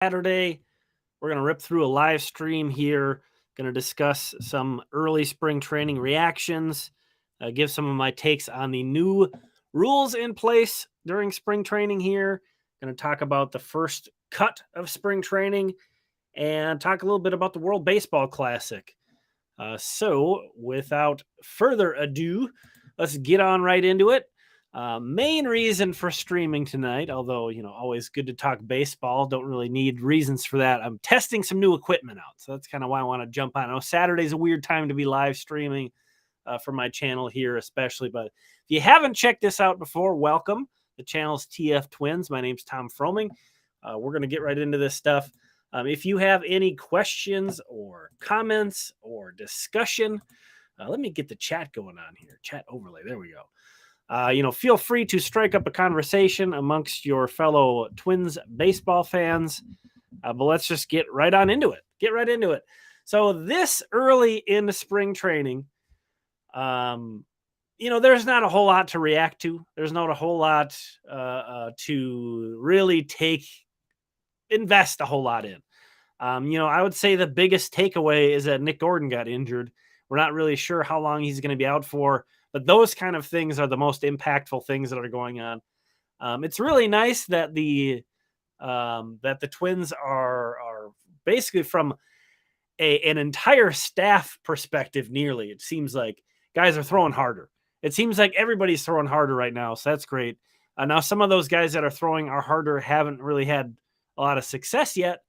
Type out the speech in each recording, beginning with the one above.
Saturday. We're going to rip through a live stream here. Going to discuss some early spring training reactions, give some of my takes on the new rules in place during spring training here. Going to talk about the first cut of spring training and talk a little bit about the World Baseball Classic. So, without further ado, let's get on right into it. Main reason for streaming tonight, although, always good to talk baseball, don't really need reasons for that. I'm testing some new equipment out. So that's kind of why I want to jump on. I know Saturday's a weird time to be live streaming for my channel here, especially. But if you haven't checked this out before, welcome. The channel's TF Twins. My name's Tom Froming. We're going to get right into this stuff. If you have any questions or comments or discussion, let me get the chat going on here. Chat overlay. There we go. Feel free to strike up a conversation amongst your fellow Twins baseball fans. But let's just get right on into it. So this early into spring training, there's not a whole lot to react to. There's not a whole lot to really invest a whole lot in. I would say the biggest takeaway is that Nick Gordon got injured. We're not really sure how long he's going to be out for, but those kind of things are the most impactful things that are going on. It's really nice that the Twins are basically from an entire staff perspective. Nearly, it seems like guys are throwing harder. It seems like everybody's throwing harder right now, so that's great. Now, some of those guys that are throwing are harder haven't really had a lot of success yet.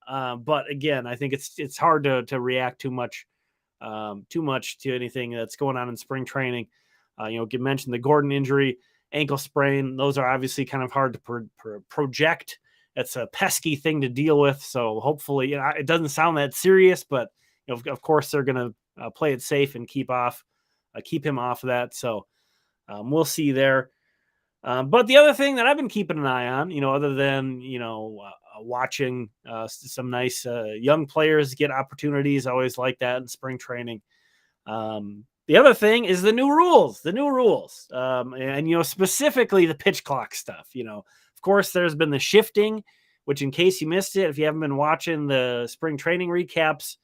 But again, I think it's hard to react too much to anything that's going on in spring training. You mentioned the Gordon injury, ankle sprain. Those are obviously kind of hard to project. It's a pesky thing to deal with. So hopefully, it doesn't sound that serious, but of course they're going to play it safe and keep him off of that. So we'll see there. But the other thing that I've been keeping an eye on, other than, watching some nice young players get opportunities, I always like that in spring training. The other thing is the new rules, and specifically the pitch clock stuff. Of course, there's been the shifting, which in case you missed it, if you haven't been watching the spring training recaps,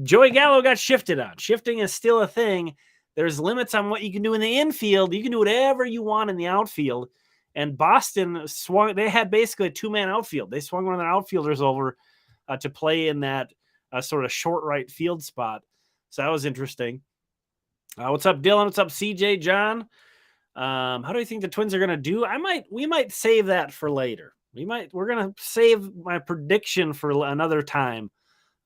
Joey Gallo got shifted on. Shifting is still a thing. There's limits on what you can do in the infield. You can do whatever you want in the outfield. And Boston they had basically a two-man outfield. They swung one of their outfielders over to play in that sort of short right field spot. So that was interesting. What's up, Dylan? What's up, CJ, John? How do you think the Twins are going to do? We might save that for later. We're going to save my prediction for another time.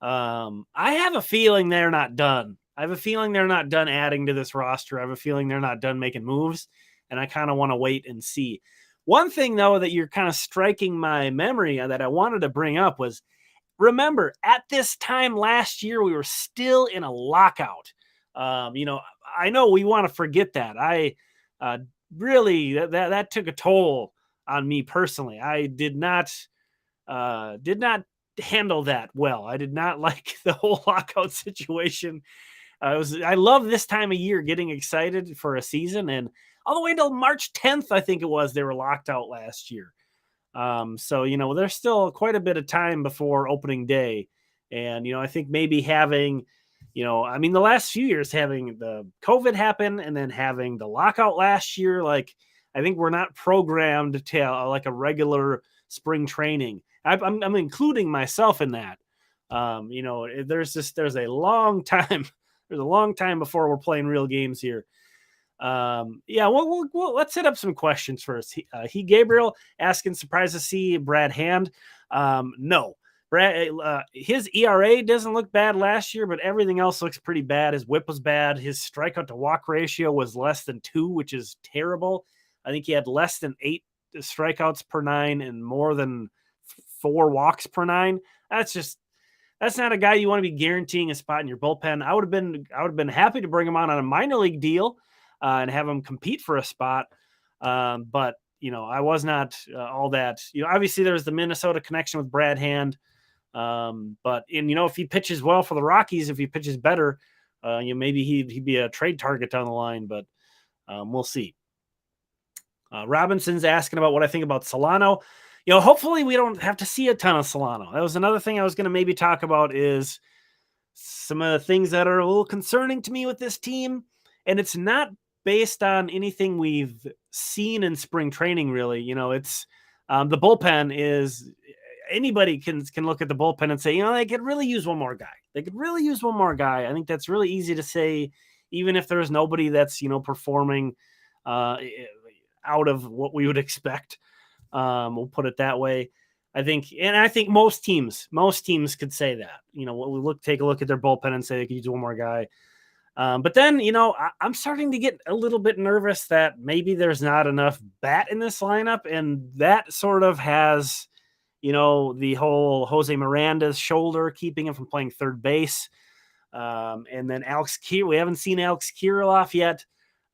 I have a feeling they're not done. I have a feeling they're not done adding to this roster. I have a feeling they're not done making moves, and I kind of want to wait and see. One thing, though, that you're kind of striking my memory that I wanted to bring up was, remember, at this time last year, we were still in a lockout. I know we want to forget that. I really, that took a toll on me personally. I did not handle that well. I did not like the whole lockout situation. I love this time of year, getting excited for a season, and all the way until March 10th, I think it was, they were locked out last year. So there's still quite a bit of time before opening day, and I think maybe having, the last few years having the COVID happen and then having the lockout last year, like I think we're not programmed to like a regular spring training. I'm including myself in that. There's a long time. There's a long time before we're playing real games here. We'll let's set up some questions first. Gabriel asking, surprised to see Brad Hand. No, Brad, his ERA doesn't look bad last year, but everything else looks pretty bad. His whip was bad. His strikeout to walk ratio was less than 2, which is terrible. I think he had less than 8 strikeouts per 9 and more than 4 walks per 9. That's not a guy you want to be guaranteeing a spot in your bullpen. I would have been happy to bring him on a minor league deal and have him compete for a spot. But I was not all that. Obviously there's the Minnesota connection with Brad Hand. But if he pitches well for the Rockies, if he pitches better, maybe he'd be a trade target down the line. But we'll see. Robinson's asking about what I think about Solano. hopefully we don't have to see a ton of Solano. That was another thing I was going to maybe talk about is some of the things that are a little concerning to me with this team. And it's not based on anything we've seen in spring training, really. It's the bullpen is anybody can look at the bullpen and say, they could really use one more guy. They could really use one more guy. I think that's really easy to say, even if there's nobody that's, performing out of what we would expect. We'll put it that way. I think most teams could say that. Take a look at their bullpen and say they could use one more guy. But then, I'm starting to get a little bit nervous that maybe there's not enough bat in this lineup, and that sort of has, the whole Jose Miranda's shoulder keeping him from playing third base. And then we haven't seen Alex Kirilloff yet.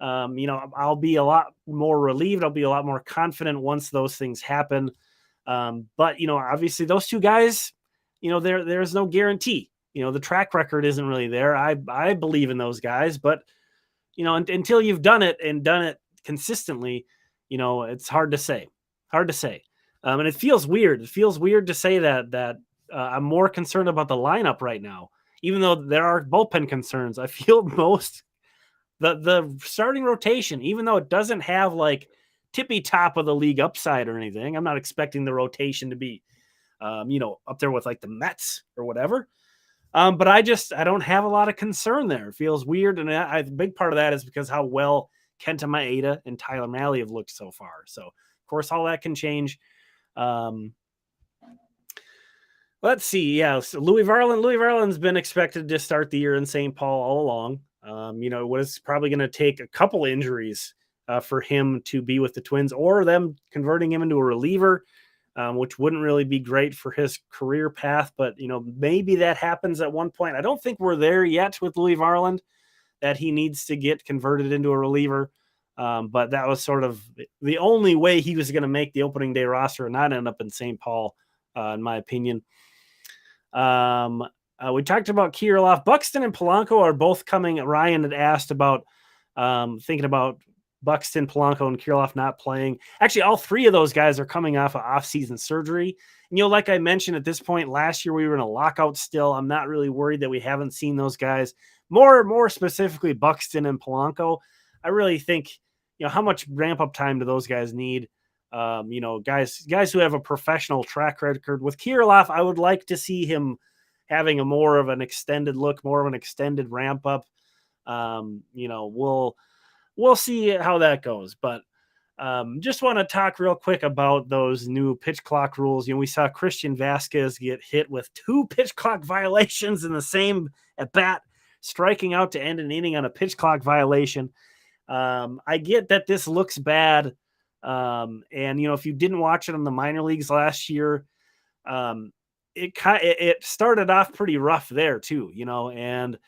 I'll be a lot more relieved. I'll be a lot more confident once those things happen. But obviously those two guys, there's no guarantee. The track record isn't really there. I believe in those guys, but until you've done it and done it consistently, it's hard to say. And it feels weird. It feels weird to say that I'm more concerned about the lineup right now, even though there are bullpen concerns. I feel most the starting rotation, even though it doesn't have like tippy top of the league upside or anything. I'm not expecting the rotation to be, up there with like the Mets or whatever. But I don't have a lot of concern there. It feels weird. And a big part of that is because how well Kenta Maeda and Tyler Mahle have looked so far. So, of course, all that can change. Let's see. Yeah. So Louis Varland's been expected to start the year in St. Paul all along. Was probably going to take a couple injuries for him to be with the Twins, or them converting him into a reliever, which wouldn't really be great for his career path. But, maybe that happens at one point. I don't think we're there yet with Louis Varland, that he needs to get converted into a reliever. But that was sort of the only way he was going to make the opening day roster and not end up in St. Paul, in my opinion. We talked about Kirilloff. Buxton and Polanco are both coming. Ryan had asked about thinking about Buxton, Polanco, and Kirilloff not playing. Actually, all three of those guys are coming off of off-season surgery. And, like I mentioned at this point, last year we were in a lockout still. I'm not really worried that we haven't seen those guys. More specifically, Buxton and Polanco. I really think, how much ramp-up time do those guys need? Guys who have a professional track record. With Kirilloff, I would like to see him having a more of an extended look, more of an extended ramp up. We'll see how that goes. But just want to talk real quick about those new pitch clock rules. We saw Christian Vasquez get hit with 2 pitch clock violations in the same at bat, striking out to end an inning on a pitch clock violation. I get that this looks bad. And if you didn't watch it in the minor leagues last year, it started off pretty rough there too, and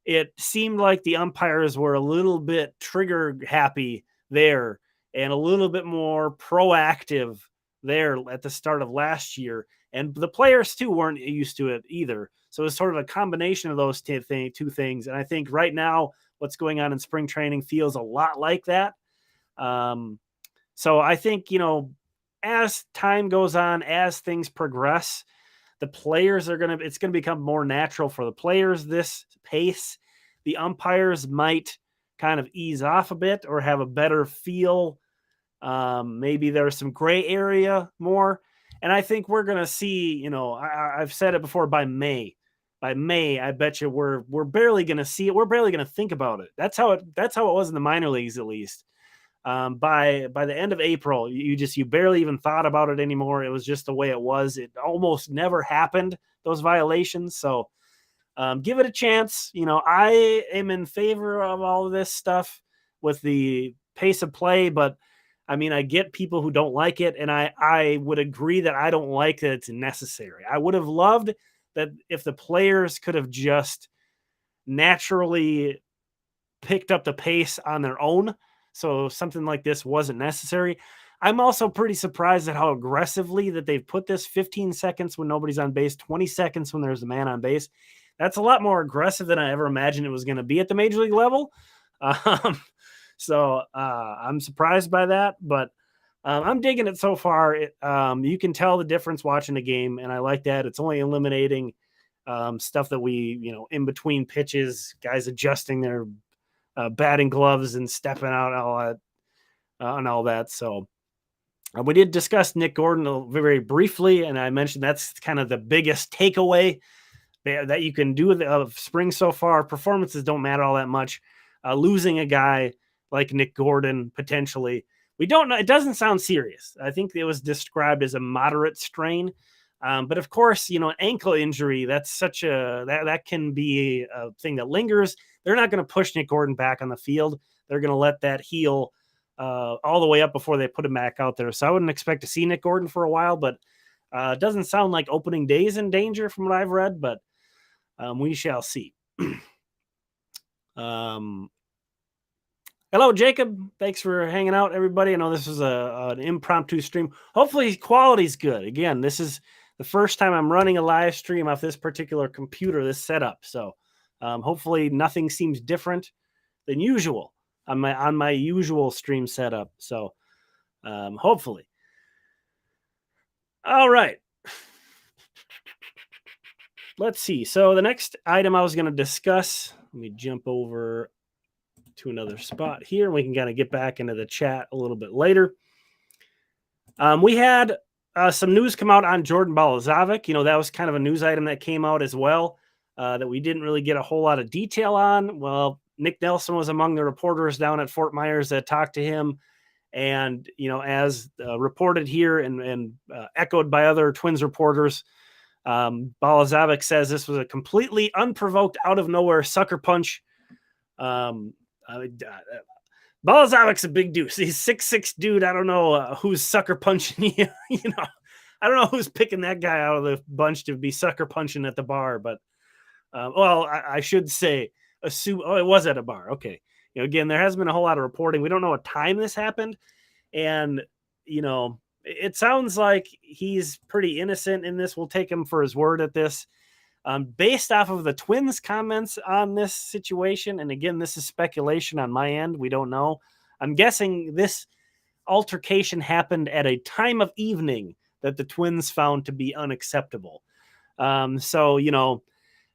it seemed like the umpires were a little bit trigger happy there and a little bit more proactive there at the start of last year. And the players too weren't used to it either. So it's sort of a combination of those two things. And I think right now what's going on in spring training feels a lot like that. So I think, as time goes on, as things progress, the players it's going to become more natural for the players, this pace. The umpires might kind of ease off a bit or have a better feel. Maybe there's some gray area more. And I think we're going to see, I've said it before, by May, I bet you we're barely going to see it. We're barely going to think about it. That's how it was in the minor leagues, at least. By the end of April, you barely even thought about it anymore. It was just the way it was. It almost never happened, those violations. So give it a chance. I am in favor of all of this stuff with the pace of play, but I mean, I get people who don't like it, and I would agree that I don't like that it's necessary. I would have loved that if the players could have just naturally picked up the pace on their own, so something like this wasn't necessary. I'm also pretty surprised at how aggressively that they've put this 15 seconds when nobody's on base, 20 seconds when there's a man on base. That's a lot more aggressive than I ever imagined it was going to be at the major league level. So I'm surprised by that, but I'm digging it so far. You can tell the difference watching the game, and I like that. It's only eliminating stuff that we, in between pitches, guys adjusting their batting gloves and stepping out and all that. So we did discuss Nick Gordon very briefly, and I mentioned that's kind of the biggest takeaway that you can do of spring so far. Performances don't matter all that much. Losing a guy like Nick Gordon potentially, we don't know. It doesn't sound serious. I think it was described as a moderate strain. But of course, an ankle injury, that's such that can be a thing that lingers. They're not going to push Nick Gordon back on the field. They're going to let that heal all the way up before they put him back out there. So I wouldn't expect to see Nick Gordon for a while, but it doesn't sound like opening day is in danger from what I've read, but we shall see. Hello, Jacob. Thanks for hanging out, everybody. I know this is an impromptu stream. Hopefully quality's good. Again, this is the first time I'm running a live stream off this particular computer, this setup. So hopefully nothing seems different than usual on my usual stream setup. So hopefully. All right. Let's see. So the next item I was going to discuss, let me jump over to another spot here, and we can kind of get back into the chat a little bit later. We had some news come out on Jordan Balazovic. That was kind of a news item that came out as well that we didn't really get a whole lot of detail on. Well, Nick Nelson was among the reporters down at Fort Myers that talked to him. And, as reported here and echoed by other Twins reporters, Balazovic says this was a completely unprovoked, out of nowhere sucker punch. Balazovic's a big dude. He's 6'6" dude. I don't know who's sucker punching you. I don't know who's picking that guy out of the bunch to be sucker punching at the bar. But I should say, assume. Oh, it was at a bar. Okay. Again, there hasn't been a whole lot of reporting. We don't know what time this happened, and it sounds like he's pretty innocent in this. We'll take him for his word at this. Based off of the Twins' comments on this situation, and again, this is speculation on my end. We don't know. I'm guessing this altercation happened at a time of evening that the Twins found to be unacceptable. So,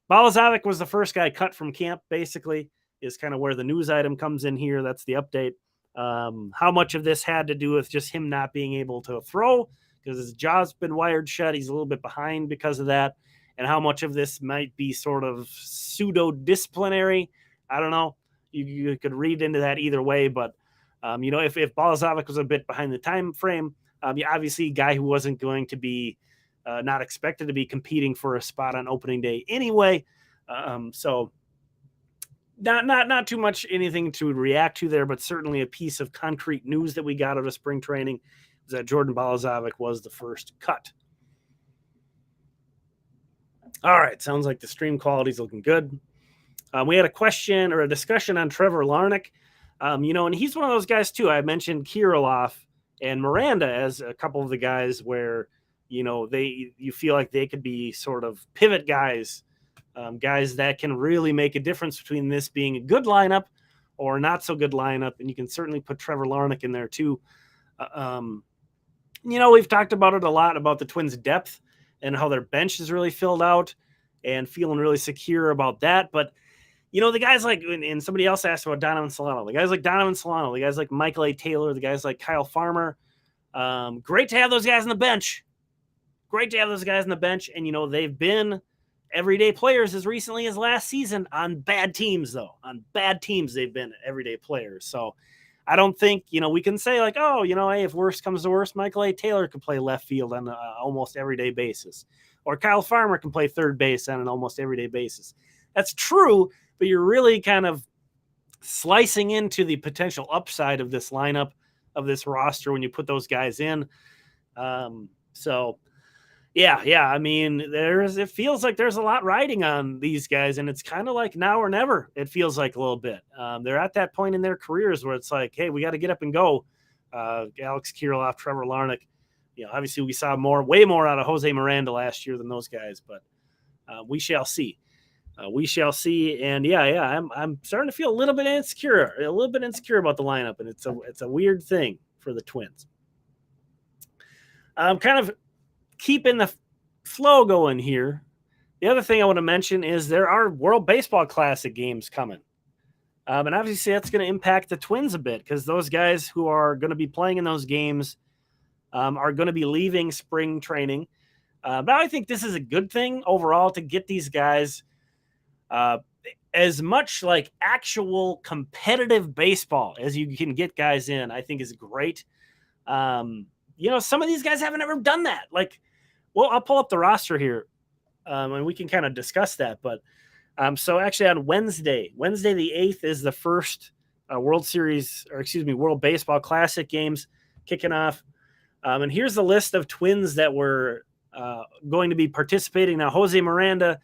Balazovic was the first guy cut from camp, basically, is kind of where the news item comes in here. That's the update. How much of this had to do with just him not being able to throw because his jaw's been wired shut. He's a little bit behind because of that. And how much of this might be sort of pseudo-disciplinary, I don't know. You could read into that either way. But, if Balazovic was a bit behind the time frame, obviously a guy who wasn't going to be not expected to be competing for a spot on opening day anyway. So not too much anything to react to there, but certainly a piece of concrete news that we got out of spring training was that Jordan Balazovic was the first cut. All right, sounds like the stream quality is looking good. We had a question or a discussion on Trevor Larnach, and he's one of those guys too. I mentioned Kirilloff and Miranda as a couple of the guys where, you feel like they could be sort of pivot guys, guys that can really make a difference between this being a good lineup or not so good lineup. And you can certainly put Trevor Larnach in there too. We've talked about it a lot about the Twins' depth and how their bench is really filled out and feeling really secure about that. But, the guys like, and somebody else asked about Donovan Solano, the guys like Donovan Solano, the guys like Michael A. Taylor, the guys like Kyle Farmer. Great to have those guys on the bench. And, they've been everyday players as recently as last season on bad teams, though. On bad teams, they've been everyday players. So I don't think, we can say like, hey, if worst comes to worst, Michael A. Taylor could play left field on an almost everyday basis. Or Kyle Farmer can play third base on an almost everyday basis. That's true, but you're really kind of slicing into the potential upside of this lineup, of this roster when you put those guys in. Yeah. I mean, it feels like there's a lot riding on these guys, and it's kind of like now or never. It feels like a little bit. They're at that point in their careers where it's like, hey, we got to get up and go. Alex Kirilloff, Trevor Larnach. Obviously we saw way more out of Jose Miranda last year than those guys, but we shall see. And I'm starting to feel a little bit insecure about the lineup, and it's a weird thing for the Twins. Kind of keeping the flow going here. The other thing I want to mention is there are World Baseball Classic games coming. And obviously that's going to impact the Twins a bit because those guys who are going to be playing in those games are going to be leaving spring training. But I think this is a good thing overall to get these guys as much like actual competitive baseball as you can get guys in. I think is great. Some of these guys haven't ever done that. Like, well, I'll pull up the roster here, and we can kind of discuss that. But so actually on Wednesday the 8th is the first World Baseball Classic games kicking off. And here's the list of Twins that were going to be participating. Now, Jose Miranda,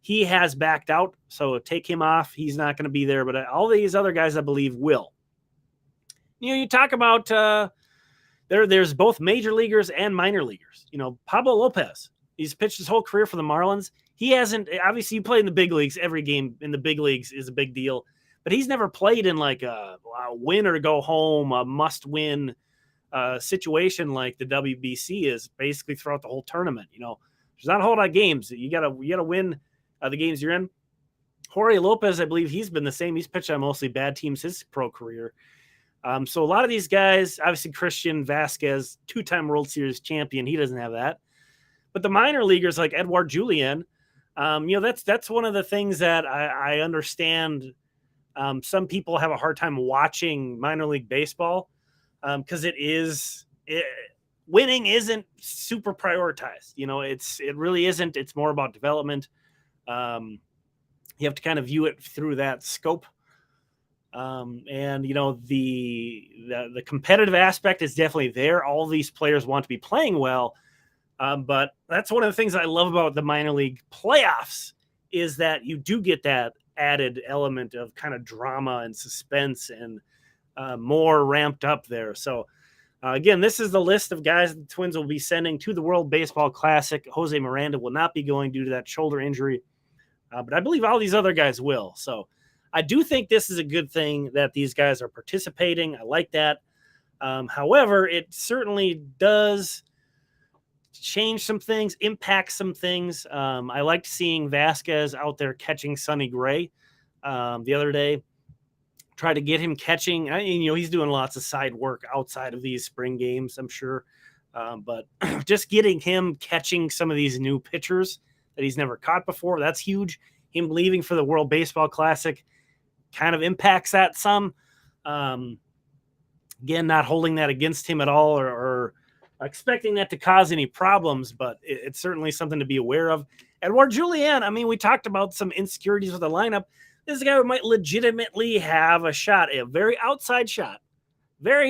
he has backed out, so take him off. He's not going to be there, but all these other guys, I believe, will. You talk about there's both major leaguers and minor leaguers. Pablo Lopez, he's pitched his whole career for the Marlins. He hasn't, obviously, you play in the big leagues. Every game in the big leagues is a big deal, but he's never played in like a win or go home, a must win situation like the WBC is basically throughout the whole tournament. There's not a whole lot of games. You gotta win the games you're in. Jorge Lopez, I believe he's been the same. He's pitched on mostly bad teams his pro career. So a lot of these guys, obviously Christian Vasquez, 2-time World Series champion, he doesn't have that. But the minor leaguers like Edouard Julien, that's one of the things that I understand. Some people have a hard time watching minor league baseball because winning isn't super prioritized. It really isn't. It's more about development. You have to kind of view it through that scope. And the competitive aspect is definitely there. All these players want to be playing well. But that's one of the things I love about the minor league playoffs is that you do get that added element of kind of drama and suspense and more ramped up there. So again, this is the list of guys the Twins will be sending to the World Baseball Classic. Jose Miranda will not be going due to that shoulder injury, but I believe all these other guys will. So I do think this is a good thing that these guys are participating. I like that. However, it certainly does change some things, impact some things. I liked seeing Vasquez out there catching Sonny Gray the other day. Try to get him catching. He's doing lots of side work outside of these spring games, I'm sure. But just getting him catching some of these new pitchers that he's never caught before, that's huge. Him leaving for the World Baseball Classic kind of impacts that some. Again, not holding that against him at all or expecting that to cause any problems, but it's certainly something to be aware of. Edouard Julien, we talked about some insecurities with the lineup. This is a guy who might legitimately have a shot, a very outside shot, but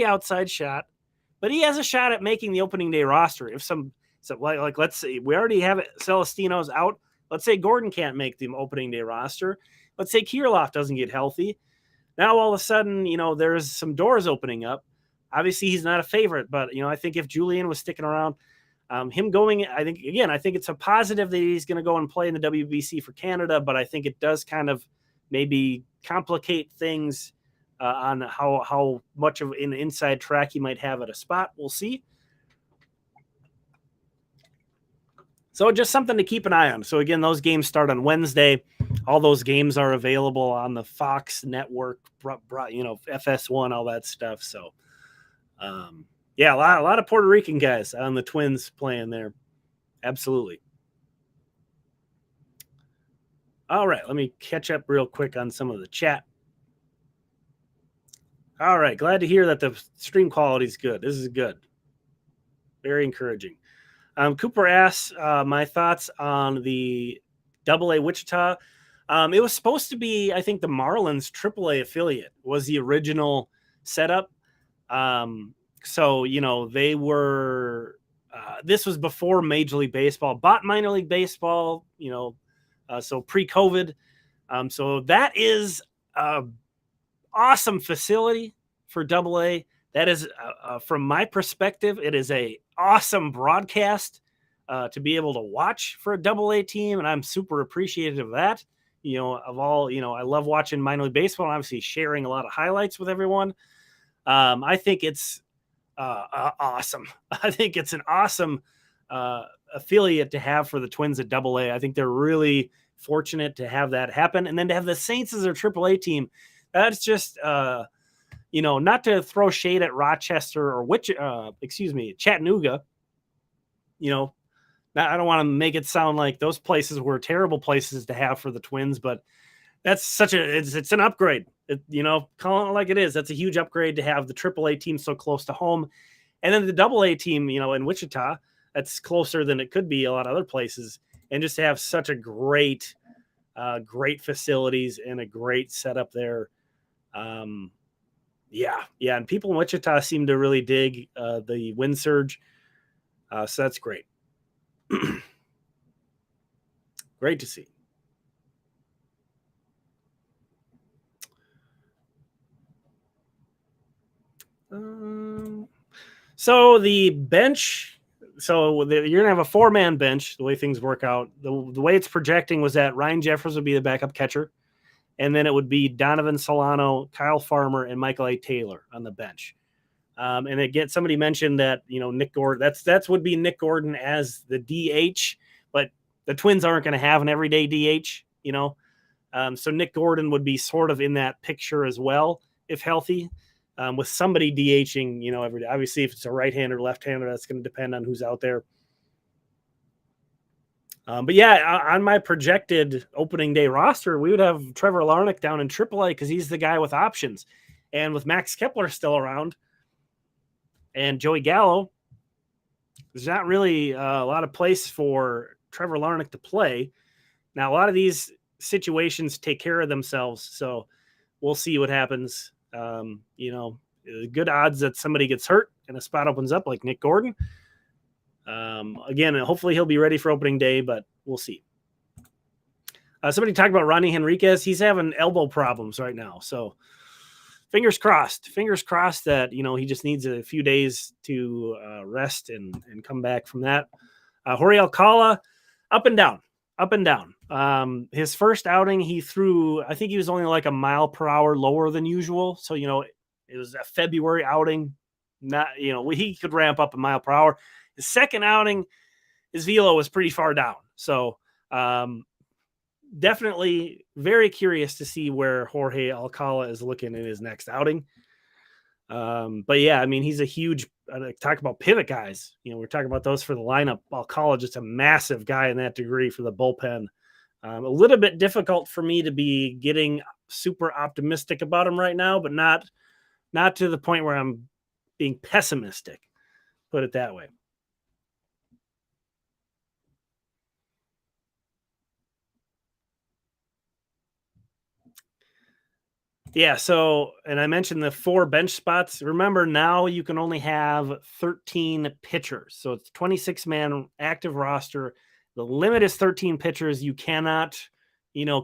he has a shot at making the opening day roster. If let's say we already have it, Celestino's out. Let's say Gordon can't make the opening day roster. Let's say Kirilloff doesn't get healthy. Now all of a sudden, there's some doors opening up. Obviously, he's not a favorite, but I think if Julien was sticking around, him going, I think it's a positive that he's going to go and play in the WBC for Canada, but I think it does kind of maybe complicate things on how much of an inside track he might have at a spot. We'll see. So just something to keep an eye on. So again, those games start on Wednesday. All those games are available on the Fox network, FS1, all that stuff. So a lot of Puerto Rican guys on the Twins playing there. Absolutely. All right, let me catch up real quick on some of the chat. All right, glad to hear that the stream quality is good. This is good. Very encouraging. Cooper asks my thoughts on the AA Wichita. It was supposed to be, I think, the Marlins AAA affiliate was the original setup. So, they were, this was before Major League Baseball bought minor league baseball, so pre-COVID. So that is an awesome facility for AA. That is, from my perspective, it is a awesome broadcast to be able to watch for a AA team, and I'm super appreciative of that. I love watching minor league baseball and obviously sharing a lot of highlights with everyone. I think it's awesome. I think it's an awesome affiliate to have for the Twins at Double A. I think they're really fortunate to have that happen, and then to have the Saints as their Triple A team. That's just not to throw shade at Rochester or Chattanooga. I don't want to make it sound like those places were terrible places to have for the Twins, but that's it's an upgrade. Calling it like it is. That's a huge upgrade to have the AAA team so close to home, and then the AA team, in Wichita, that's closer than it could be a lot of other places, and just to have such a great facilities and a great setup there. And people in Wichita seem to really dig the wind surge, so that's great. Great to see. So the bench, you're gonna have a 4-man bench. The way things work out, the way it's projecting was that Ryan Jeffers would be the backup catcher, and then it would be Donovan Solano, Kyle Farmer, and Michael A. Taylor on the bench. And again, somebody mentioned that Nick Gordon. That's would be Nick Gordon as the DH, but the Twins aren't going to have an everyday DH. So Nick Gordon would be sort of in that picture as well if healthy, with somebody DHing every day. Obviously, if it's a right-hander, left-hander, that's going to depend on who's out there. But yeah, on my projected opening day roster, we would have Trevor Larnach down in AAA because he's the guy with options, and with Max Kepler still around and Joey Gallo, there's not really a lot of place for Trevor Larnach to play. Now, a lot of these situations take care of themselves, so we'll see what happens. Good odds that somebody gets hurt and a spot opens up like Nick Gordon. Again, hopefully he'll be ready for opening day, but we'll see. Somebody talked about Ronnie Henriquez. He's having elbow problems right now, so fingers crossed that he just needs a few days to rest and come back from that. Jorge Alcala, up and down. His first outing, he threw, I think he was only like a mile per hour lower than usual. So, it was a February outing. Not, he could ramp up a mile per hour. His second outing, his velo was pretty far down. So, definitely very curious to see where Jorge Alcala is looking in his next outing. But yeah, I mean, he's a huge, talk about pivot guys. We're talking about those for the lineup. Alcala, just a massive guy in that degree for the bullpen. A little bit difficult for me to be getting super optimistic about him right now, but not to the point where I'm being pessimistic. Put it that way. Yeah, so, and I mentioned the 4 bench spots. Remember, now you can only have 13 pitchers. So it's 26-man active roster. The limit is 13 pitchers. You cannot,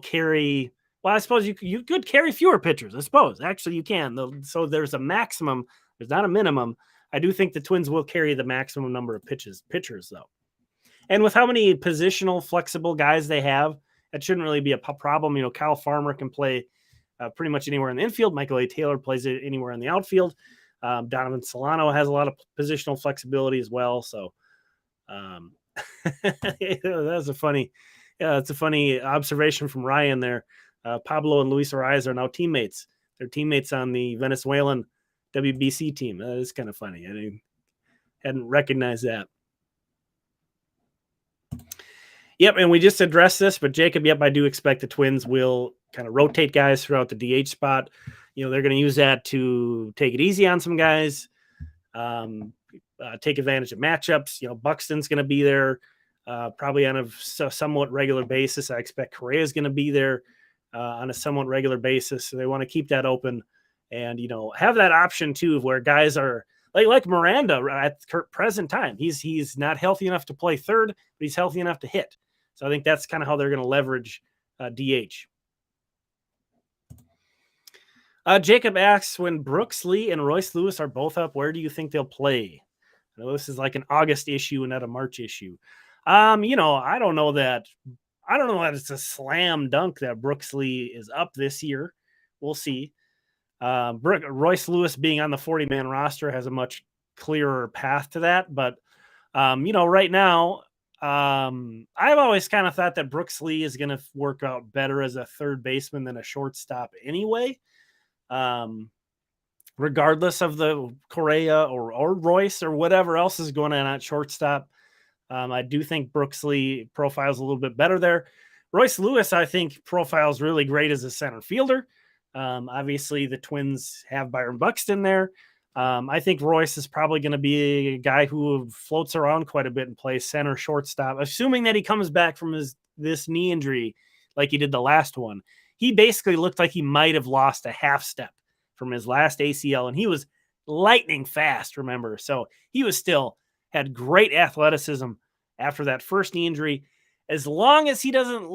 carry. Well, I suppose you could carry fewer pitchers. I suppose actually you can. So there's a maximum. There's not a minimum. I do think the Twins will carry the maximum number of pitchers though. And with how many positional flexible guys they have, that shouldn't really be a problem. Kyle Farmer can play pretty much anywhere in the infield. Michael A. Taylor plays it anywhere in the outfield. Donovan Solano has a lot of positional flexibility as well. So that's a funny observation from Ryan there. Pablo and Luis Arias are now teammates. They're teammates on the Venezuelan WBC team. That is kind of funny. I hadn't recognized that. Yep, and we just addressed this, but Jacob, I do expect the Twins will kind of rotate guys throughout the DH spot. They're going to use that to take it easy on some guys, take advantage of matchups. Buxton's going to be there probably on a somewhat regular basis. I expect Correa is going to be there on a somewhat regular basis. So they want to keep that open and, have that option too, of where guys are like Miranda at the present time. He's not healthy enough to play third, but he's healthy enough to hit. So I think that's kind of how they're going to leverage DH. Jacob asks, when Brooks Lee and Royce Lewis are both up, where do you think they'll play? I know this is like an August issue and not a March issue. I don't know that it's a slam dunk that Brooks Lee is up this year. We'll see. Royce Lewis being on the 40-man roster has a much clearer path to that. But right now, I've always kind of thought that Brooks Lee is going to work out better as a third baseman than a shortstop anyway. Um, Regardless of the Correa or Royce or whatever else is going on at shortstop. I do think Brooks Lee profiles a little bit better there. Royce Lewis, I think, profiles really great as a center fielder. Obviously, the Twins have Byron Buxton there. I think Royce is probably going to be a guy who floats around quite a bit and plays center, shortstop, assuming that he comes back from this knee injury like he did the last one. He basically looked like he might have lost a half step from his last ACL, and he was lightning fast, remember? So he was still had great athleticism after that first knee injury. As long as he doesn't,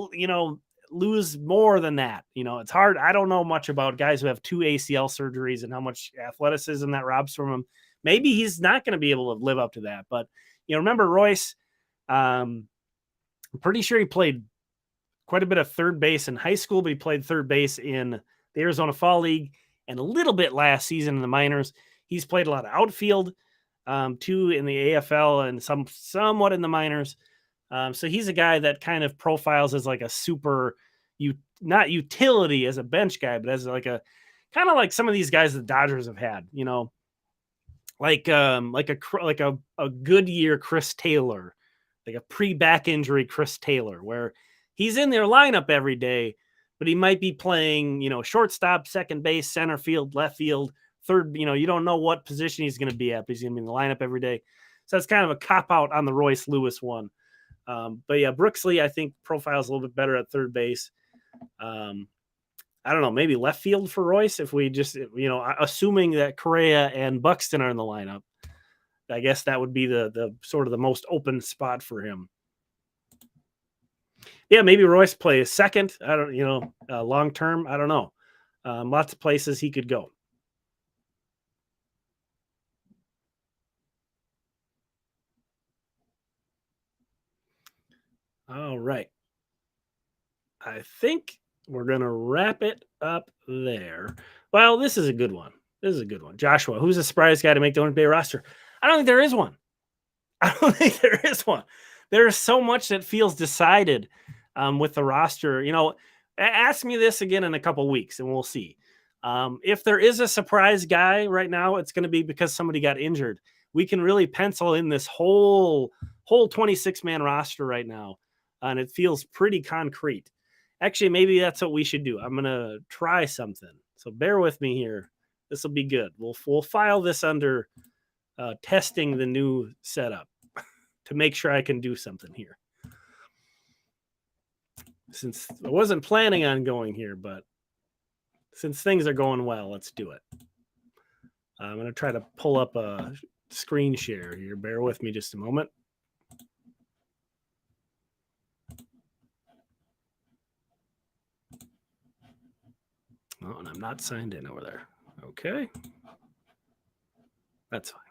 lose more than that, it's hard. I don't know much about guys who have 2 ACL surgeries and how much athleticism that robs from him. Maybe he's not going to be able to live up to that. But, remember Royce, I'm pretty sure he played quite a bit of third base in high school, but he played third base in the Arizona Fall League and a little bit last season in the minors. He's played a lot of outfield, too, in the AFL and somewhat in the minors. So he's a guy that kind of profiles as like a super, not utility as a bench guy, but as like a kind of like some of these guys the Dodgers have had, like a good year Chris Taylor, like a pre-back injury Chris Taylor, where he's in their lineup every day, but he might be playing, shortstop, second base, center field, left field, third. You don't know what position he's going to be at, but he's going to be in the lineup every day. So that's kind of a cop out on the Royce Lewis one. But yeah, Brooks Lee, I think, profiles a little bit better at third base. I don't know, maybe left field for Royce if we just, assuming that Correa and Buxton are in the lineup. I guess that would be the sort of the most open spot for him. Yeah, maybe Royce plays second. I don't, long term. I don't know. Lots of places he could go. All right. I think we're going to wrap it up there. Well, this is a good one. Joshua, who's a surprise guy to make the Orange Bay roster? I don't think there is one. There's so much that feels decided with the roster. Ask me this again in a couple weeks and we'll see. If there is a surprise guy right now, it's going to be because somebody got injured. We can really pencil in this whole 26-man roster right now, and it feels pretty concrete. Actually, maybe that's what we should do. I'm going to try something. So bear with me here. This will be good. We'll file this under testing the new setup to make sure I can do something here. Since I wasn't planning on going here, but since things are going well, let's do it. I'm going to try to pull up a screen share here. Bear with me just a moment. Oh, and I'm not signed in over there. Okay. That's fine.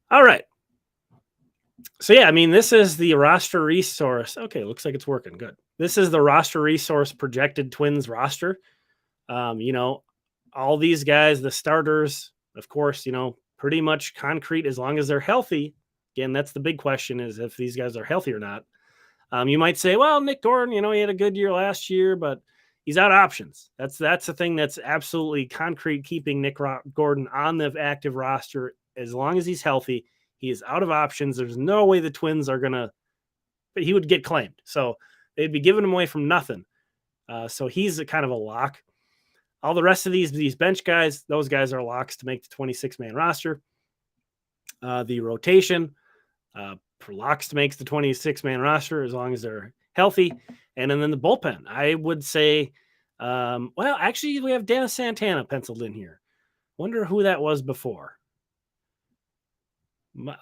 All right. So, yeah, this is the roster resource. Okay, looks like it's working. Good. This is the roster resource projected Twins roster. All these guys, the starters, of course, pretty much concrete as long as they're healthy. Again, that's the big question is if these guys are healthy or not. You might say, well, Nick Gordon, he had a good year last year, but he's out of options. That's the thing that's absolutely concrete, keeping Nick Gordon on the active roster. As long as he's healthy, he is out of options. There's no way the Twins are but he would get claimed. So they'd be giving him away from nothing. So he's a kind of a lock. All the rest of these bench guys, those guys are locks to make the 26-man roster. The rotation, locks to make the 26-man roster as long as they're healthy. And then the bullpen, I would say, actually, we have Dennis Santana penciled in here. Wonder who that was before.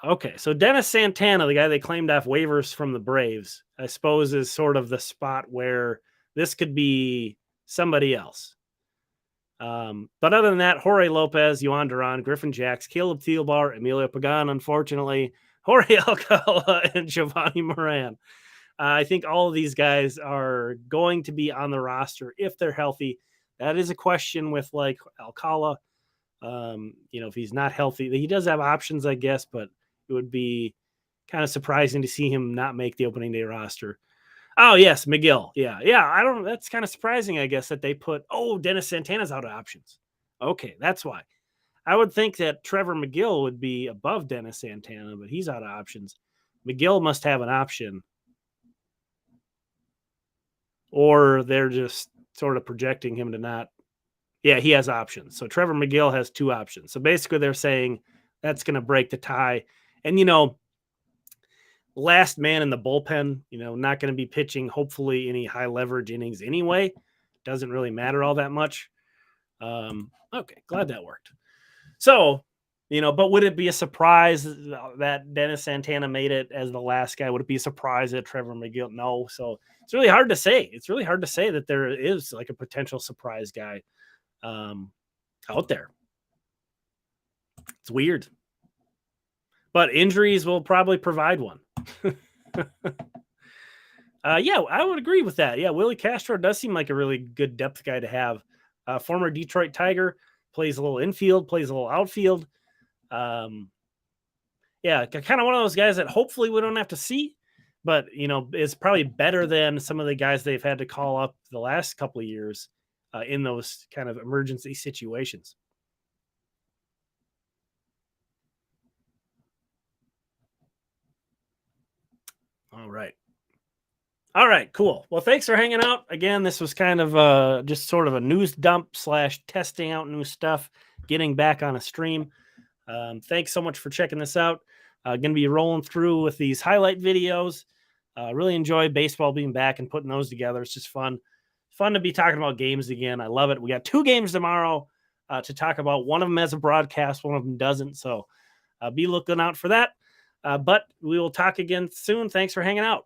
Okay, so Dennis Santana, the guy they claimed off waivers from the Braves, I suppose is sort of the spot where this could be somebody else. But other than that, Jorge Lopez, Yohan Duran, Griffin Jax, Caleb Thielbar, Emilio Pagan, unfortunately, Jorge Alcala, and Giovanni Moran. I think all of these guys are going to be on the roster if they're healthy. That is a question with like Alcala. If he's not healthy, he does have options, I guess, but it would be kind of surprising to see him not make the opening day roster. Oh yes, McGill. Yeah, yeah. I don't. That's kind of surprising, I guess, that they put. Oh, Dennis Santana's out of options. Okay, that's why. I would think that Trevor McGill would be above Dennis Santana, but he's out of options. McGill must have an option, or they're just sort of projecting him to not. Yeah, he has options. So Trevor McGill has 2 options. So basically, they're saying that's going to break the tie. And last man in the bullpen, not going to be pitching hopefully any high leverage innings anyway. Doesn't really matter all that much. Okay, glad that worked. So, but would it be a surprise that Dennis Santana made it as the last guy? Would it be a surprise that Trevor McGill? No. So it's really hard to say. It's really hard to say that there is like a potential surprise guy out there. It's weird. But injuries will probably provide one. Yeah, I would agree with that. Yeah, Willie Castro does seem like a really good depth guy to have. Former Detroit Tiger, plays a little infield, plays a little outfield. Yeah, kind of one of those guys that hopefully we don't have to see, but is probably better than some of the guys they've had to call up the last couple of years in those kind of emergency situations. All right. All right, cool. Well, thanks for hanging out. Again, this was kind of just sort of a news dump / testing out new stuff, getting back on a stream. Thanks so much for checking this out. Going to be rolling through with these highlight videos. Really enjoy baseball being back and putting those together. It's just fun. Fun to be talking about games again. I love it. We got 2 games tomorrow to talk about. One of them has a broadcast, one of them doesn't. So be looking out for that. But we will talk again soon. Thanks for hanging out.